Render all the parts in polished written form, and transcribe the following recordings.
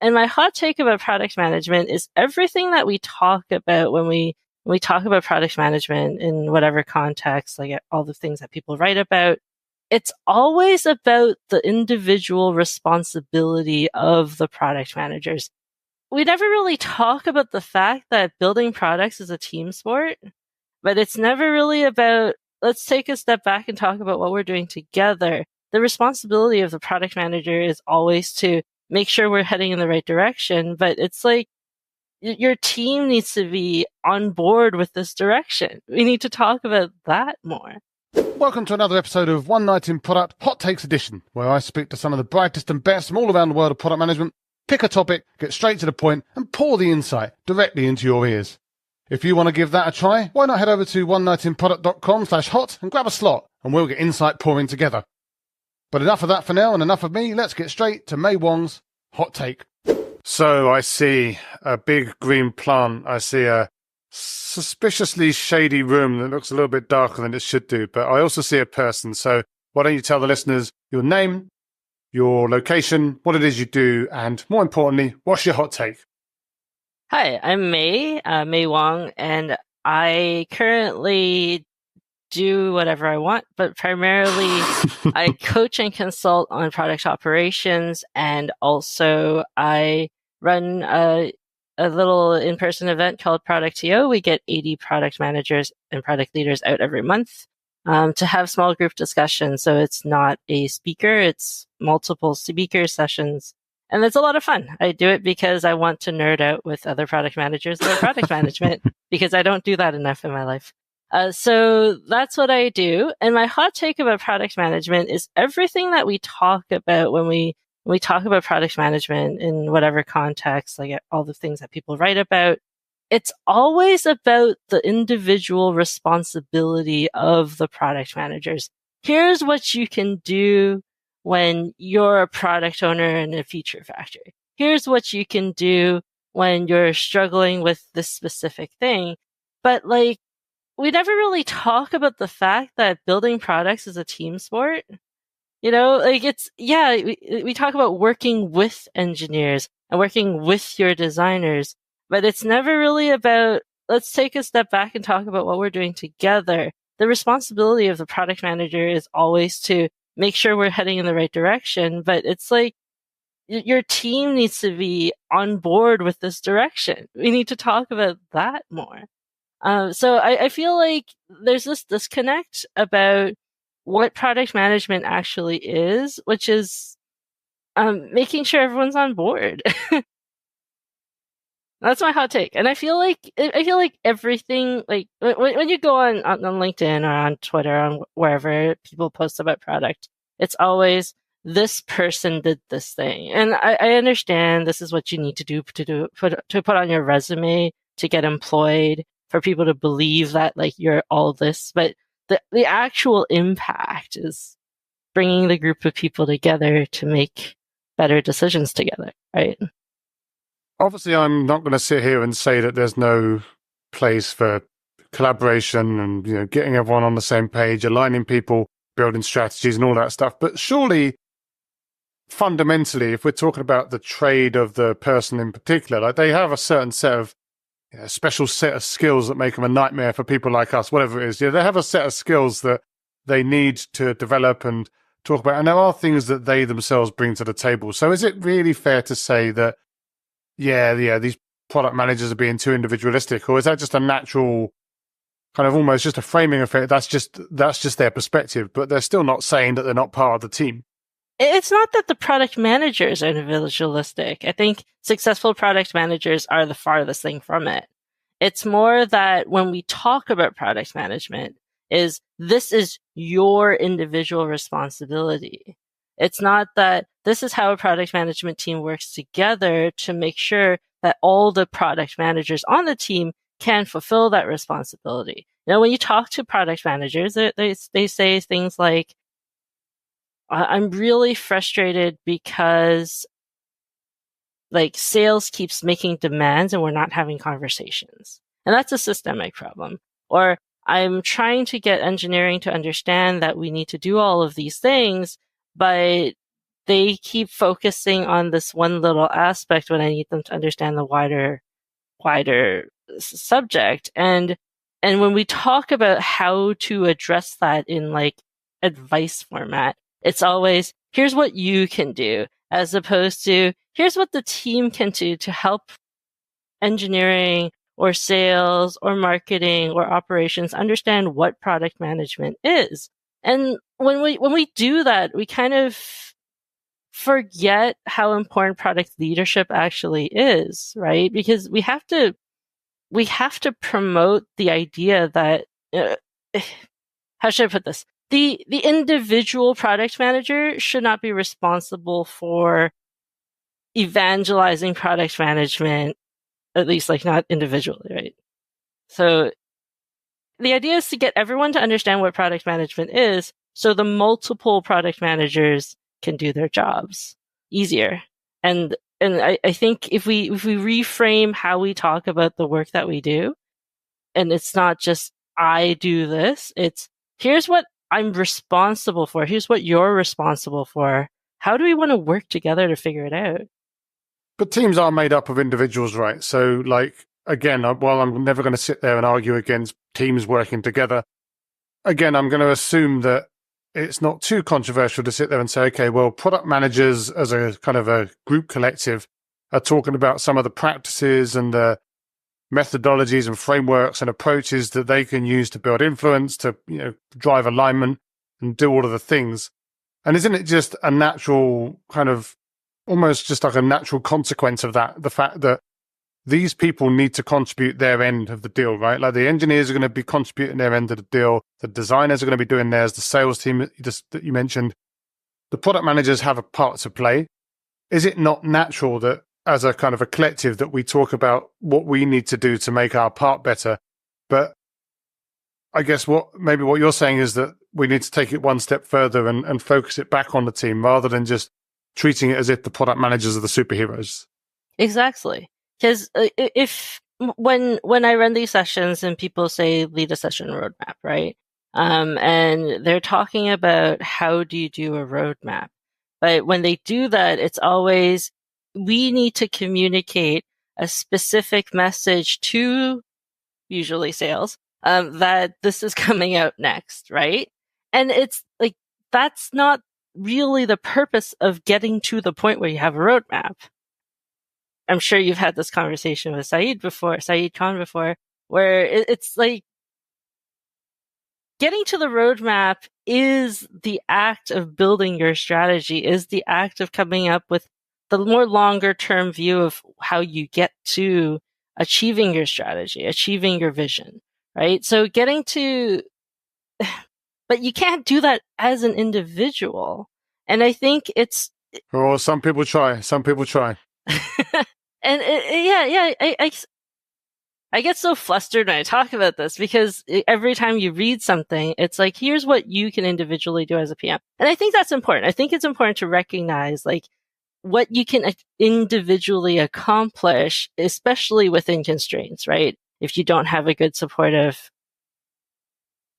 And my hot take about product management is everything that we talk about when we talk about product management in whatever context, like all the things that people write about, it's always about the individual responsibility of the product managers. We never really talk about the fact that building products is a team sport, but it's never really about, let's take a step back and talk about what we're doing together. The responsibility of the product manager is always to make sure we're heading in the right direction, but it's like your team needs to be on board with this direction. We need to talk about that more. Welcome to another episode of One Night in Product Hot Takes Edition, where I speak to some of the brightest and best from all around the world of product management, pick a topic, get straight to the point, and pour the insight directly into your ears. If you want to give that a try, why not head over to onenightinproduct.com/hot and grab a slot, and we'll get insight pouring together. But enough of that for now, and enough of me. Let's get straight to May Wong's Hot Take. So I see a big green plant. I see a suspiciously shady room that looks a little bit darker than it should do, but I also see a person. So why don't you tell the listeners your name, your location, what it is you do, and more importantly, what's your hot take? Hi, I'm May Wong, and I currently do whatever I want, but primarily I coach and consult on product operations, and also I run a little in-person event called Product.io. We get 80 product managers and product leaders out every month to have small group discussions. So it's not a speaker, it's multiple speaker sessions. And it's a lot of fun. I do it because I want to nerd out with other product managers about product management, because I don't do that enough in my life. So that's what I do. And my hot take about product management is everything that we talk about when we talk about product management in whatever context, like all the things that people write about, it's always about the individual responsibility of the product managers. Here's what you can do when you're a product owner in a feature factory. Here's what you can do when you're struggling with this specific thing. But like, we never really talk about the fact that building products is a team sport. You know, like we talk about working with engineers and working with your designers, but it's never really about, let's take a step back and talk about what we're doing together. The responsibility of the product manager is always to make sure we're heading in the right direction, but it's like your team needs to be on board with this direction. We need to talk about that more. So I feel like there's this disconnect about what product management actually is, which is making sure everyone's on board. That's my hot take. And I feel like everything, like when you go on LinkedIn or on Twitter, on wherever people post about product, it's always this person did this thing. And I understand this is what you need to do to put on your resume to get employed, for people to believe that like you're all this, but the actual impact is bringing the group of people together to make better decisions together, right? Obviously, I'm not going to sit here and say that there's no place for collaboration and getting everyone on the same page, aligning people, building strategies and all that stuff. But surely, fundamentally, if we're talking about the trade of the person in particular, like they have a certain set of special set of skills that make them a nightmare for people like us, whatever it is. They have a set of skills that they need to develop and talk about. And there are things that they themselves bring to the table. So is it really fair to say that, these product managers are being too individualistic? Or is that just a natural kind of almost just a framing effect? That's just their perspective, but they're still not saying that they're not part of the team. It's not that the product managers are individualistic. I think successful product managers are the farthest thing from it. It's more that when we talk about product management, this is your individual responsibility. It's not that this is how a product management team works together to make sure that all the product managers on the team can fulfill that responsibility. When you talk to product managers, they say things like, I'm really frustrated because like sales keeps making demands and we're not having conversations. And that's a systemic problem. Or I'm trying to get engineering to understand that we need to do all of these things, but they keep focusing on this one little aspect when I need them to understand the wider subject. And when we talk about how to address that in like advice format, it's always, here's what you can do, as opposed to here's what the team can do to help engineering or sales or marketing or operations understand what product management is. And when we do that, we kind of forget how important product leadership actually is, right? Because we have to promote the idea that how should I put this? The individual product manager should not be responsible for evangelizing product management, at least like not individually, right? So the idea is to get everyone to understand what product management is, so the multiple product managers can do their jobs easier. And I think if we reframe how we talk about the work that we do, and it's not just I do this, it's here's what I'm responsible for, here's what you're responsible for. How do we want to work together to figure it out? But teams are made up of individuals, right? So, like, again, while I'm never going to sit there and argue against teams working together, again, I'm going to assume that it's not too controversial to sit there and say, okay, well, product managers as a kind of a group collective are talking about some of the practices and the methodologies and frameworks and approaches that they can use to build influence, to, you know, drive alignment and do all of the things. And isn't it just a natural kind of, almost just like a natural consequence of that, the fact that these people need to contribute their end of the deal, right? Like the engineers are going to be contributing their end of the deal. The designers are going to be doing theirs. The sales team that you mentioned, the product managers have a part to play. Is it not natural that as a kind of a collective that we talk about what we need to do to make our part better? But I guess what you're saying is that we need to take it one step further and focus it back on the team rather than just treating it as if the product managers are the superheroes. Exactly. Because when I run these sessions and people say lead a session roadmap, right? And they're talking about how do you do a roadmap. But when they do that, it's always, we need to communicate a specific message to usually sales, that this is coming out next, right? And it's like, that's not really the purpose of getting to the point where you have a roadmap. I'm sure you've had this conversation with Saeed Khan before, where it's like getting to the roadmap is the act of building your strategy, is the act of coming up with the more longer term view of how you get to achieving your strategy, achieving your vision, right? So getting to, but you can't do that as an individual. And I think it's, oh, some people try. And I get so flustered when I talk about this because every time you read something, it's like, here's what you can individually do as a PM. And I think that's important. I think it's important to recognize like what you can individually accomplish, especially within constraints, right? If you don't have a good supportive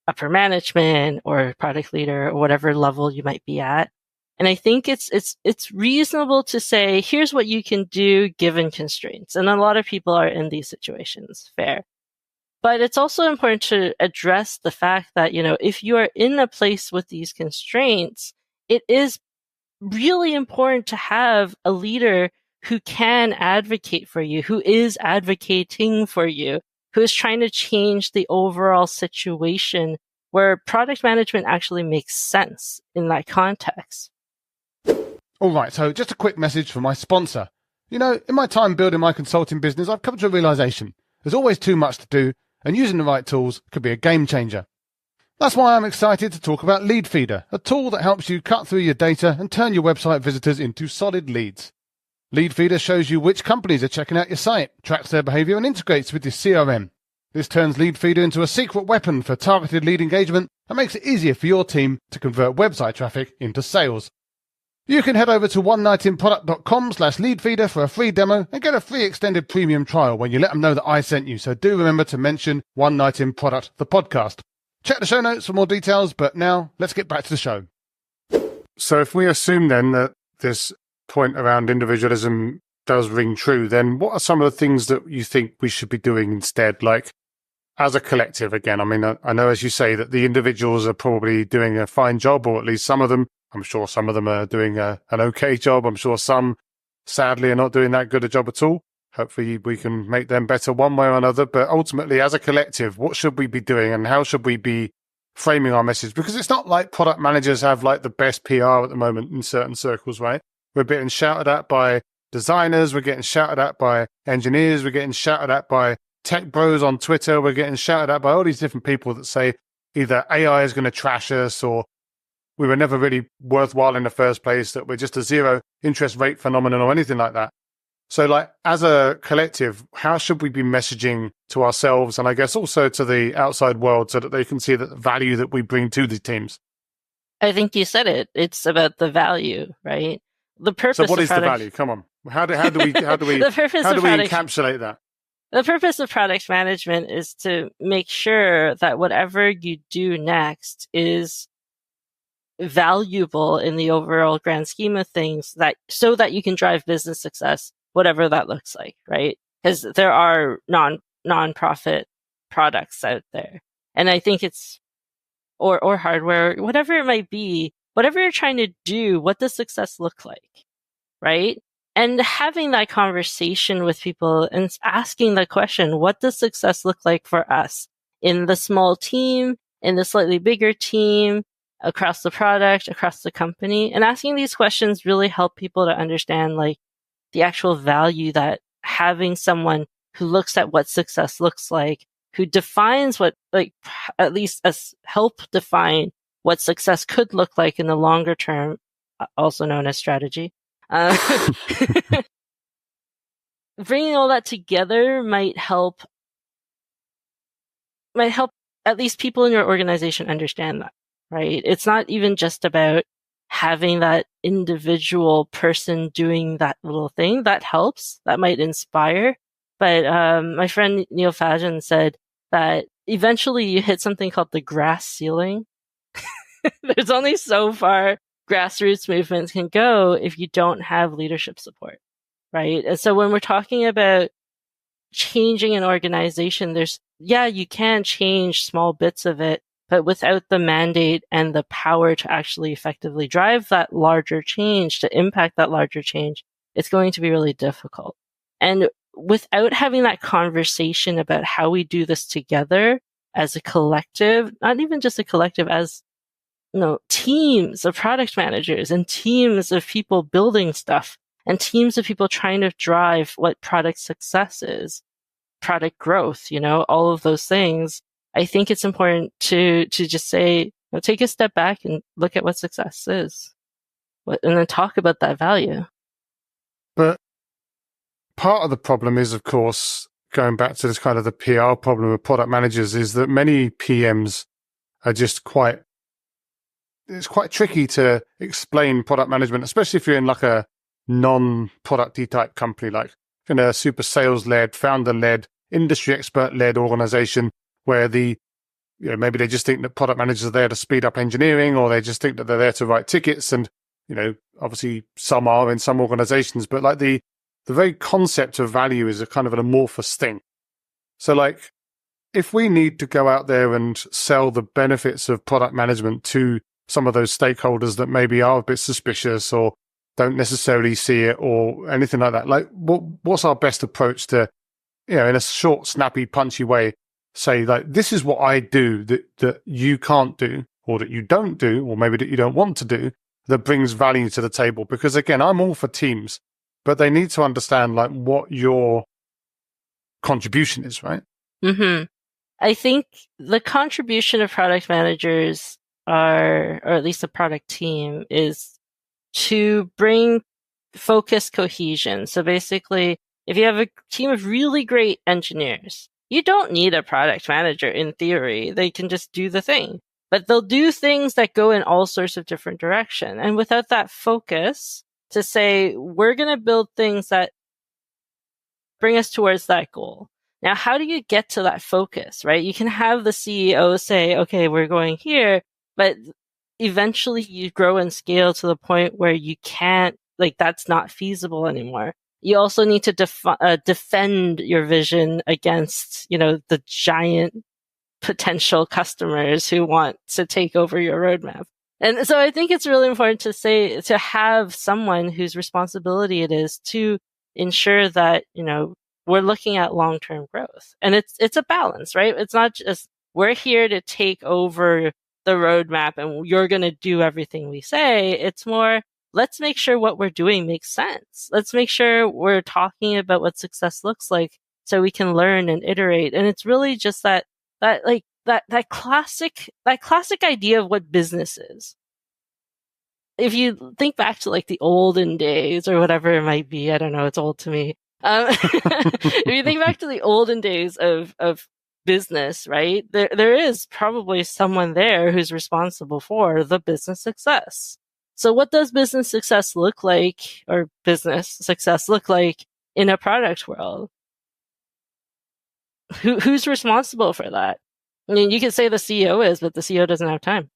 upper management or product leader or whatever level you might be at. And I think it's reasonable to say, here's what you can do given constraints. And a lot of people are in these situations, fair. But it's also important to address the fact that, you know, if you are in a place with these constraints, it is really important to have a leader who can advocate for you, who is advocating for you, who is trying to change the overall situation where product management actually makes sense in that context. All right, so just a quick message from my sponsor. You know, in my time building my consulting business, I've come to a realization. There's always too much to do, and using the right tools could be a game changer. That's why I'm excited to talk about Leadfeeder, a tool that helps you cut through your data and turn your website visitors into solid leads. Leadfeeder shows you which companies are checking out your site, tracks their behavior, and integrates with your CRM. This turns Leadfeeder into a secret weapon for targeted lead engagement and makes it easier for your team to convert website traffic into sales. You can head over to onenightinproduct.com/leadfeeder for a free demo and get a free extended premium trial when you let them know that I sent you. So do remember to mention One Night in Product, the podcast. Check the show notes for more details, but now let's get back to the show. So if we assume then that this point around individualism does ring true, then what are some of the things that you think we should be doing instead? Like, as a collective, again, I mean, I know, as you say, that the individuals are probably doing a fine job, or at least some of them. I'm sure some of them are doing an okay job. I'm sure some, sadly, are not doing that good a job at all. Hopefully we can make them better one way or another. But ultimately, as a collective, what should we be doing, and how should we be framing our message? Because it's not like product managers have like the best PR at the moment in certain circles, right? We're getting shouted at by designers. We're getting shouted at by engineers. We're getting shouted at by tech bros on Twitter. We're getting shouted at by all these different people that say either AI is going to trash us, or we were never really worthwhile in the first place, that we're just a zero interest rate phenomenon or anything like that. So like, as a collective, how should we be messaging to ourselves, and I guess also to the outside world, so that they can see the value that we bring to the teams? I think you said it. It's about the value, right? The purpose. So what of is the value? Come on. How do we encapsulate that? The purpose of product management is to make sure that whatever you do next is valuable in the overall grand scheme of things, that so that you can drive business success, whatever that looks like, right? Because there are non-profit products out there. And I think it's, or hardware, whatever it might be, whatever you're trying to do, what does success look like, right? And having that conversation with people and asking the question, what does success look like for us in the small team, in the slightly bigger team, across the product, across the company? And asking these questions really help people to understand like the actual value that having someone who looks at what success looks like, who defines what, like, at least help define what success could look like in the longer term, also known as strategy. Bringing all that together might help at least people in your organization understand that, right? It's not even just about having that individual person doing that little thing. That helps. That might inspire. But my friend Neil Fajan said that eventually you hit something called the grass ceiling. There's only so far grassroots movements can go if you don't have leadership support, right? And so when we're talking about changing an organization, you can change small bits of it, but without the mandate and the power to actually effectively drive that larger change, to impact that larger change, it's going to be really difficult. And without having that conversation about how we do this together as a collective, not even just a collective, as teams of product managers and teams of people building stuff and teams of people trying to drive what product success is, product growth, all of those things. I think it's important to just say, take a step back and look at what success is, and then talk about that value. But part of the problem is, of course, going back to this kind of the PR problem of product managers, is that many PMs are just it's quite tricky to explain product management, especially if you're in like a non-producty type company, like in a super sales-led, founder-led, industry expert-led organization, where maybe they just think that product managers are there to speed up engineering, or they just think that they're there to write tickets. And, obviously some are in some organizations, but like the very concept of value is a kind of an amorphous thing. So like, if we need to go out there and sell the benefits of product management to some of those stakeholders that maybe are a bit suspicious or don't necessarily see it or anything like that, like what's our best approach to, in a short, snappy, punchy way, say like, this is what I do that you can't do, or that you don't do, or maybe that you don't want to do, that brings value to the table? Because again, I'm all for teams, but they need to understand like what your contribution is, right? Mm-hmm. I think the contribution of product managers or at least a product team, is to bring focused cohesion. So basically, if you have a team of really great engineers, you don't need a product manager in theory. They can just do the thing. But they'll do things that go in all sorts of different directions. And without that focus to say, we're going to build things that bring us towards that goal. Now, how do you get to that focus, right? You can have the CEO say, okay, we're going here, but eventually you grow and scale to the point where you can't like that's not feasible anymore. You also need to defend your vision against, the giant potential customers who want to take over your roadmap. And so I think it's really important to have someone whose responsibility it is to ensure that, we're looking at long-term growth. And it's a balance, right? It's not just we're here to take over the roadmap and you're going to do everything we say. It's more, let's make sure what we're doing makes sense. Let's make sure we're talking about what success looks like so we can learn and iterate. And it's really just that classic idea of what business is. If you think back to like the olden days or whatever it might be, I don't know, it's old to me. If you think back to the olden days of business, right? There is probably someone there who's responsible for the business success. So what does business success look like, or business success look like in a product world? Who's responsible for that? I mean, you could say the CEO is, but the CEO doesn't have time.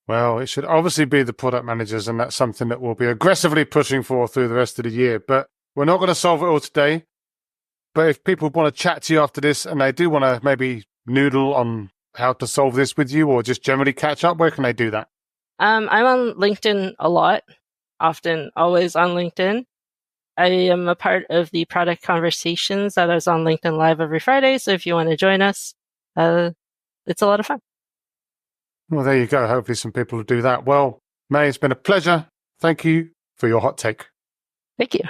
Well, it should obviously be the product managers, and that's something that we'll be aggressively pushing for through the rest of the year. But we're not going to solve it all today. But if people want to chat to you after this and they do want to maybe noodle on how to solve this with you or just generally catch up, where can they do that? I'm on LinkedIn a lot, often, always on LinkedIn. I am a part of the product conversations that is on LinkedIn Live every Friday. So if you want to join us, it's a lot of fun. Well, there you go. Hopefully some people will do that. Well, May, it's been a pleasure. Thank you for your hot take. Thank you.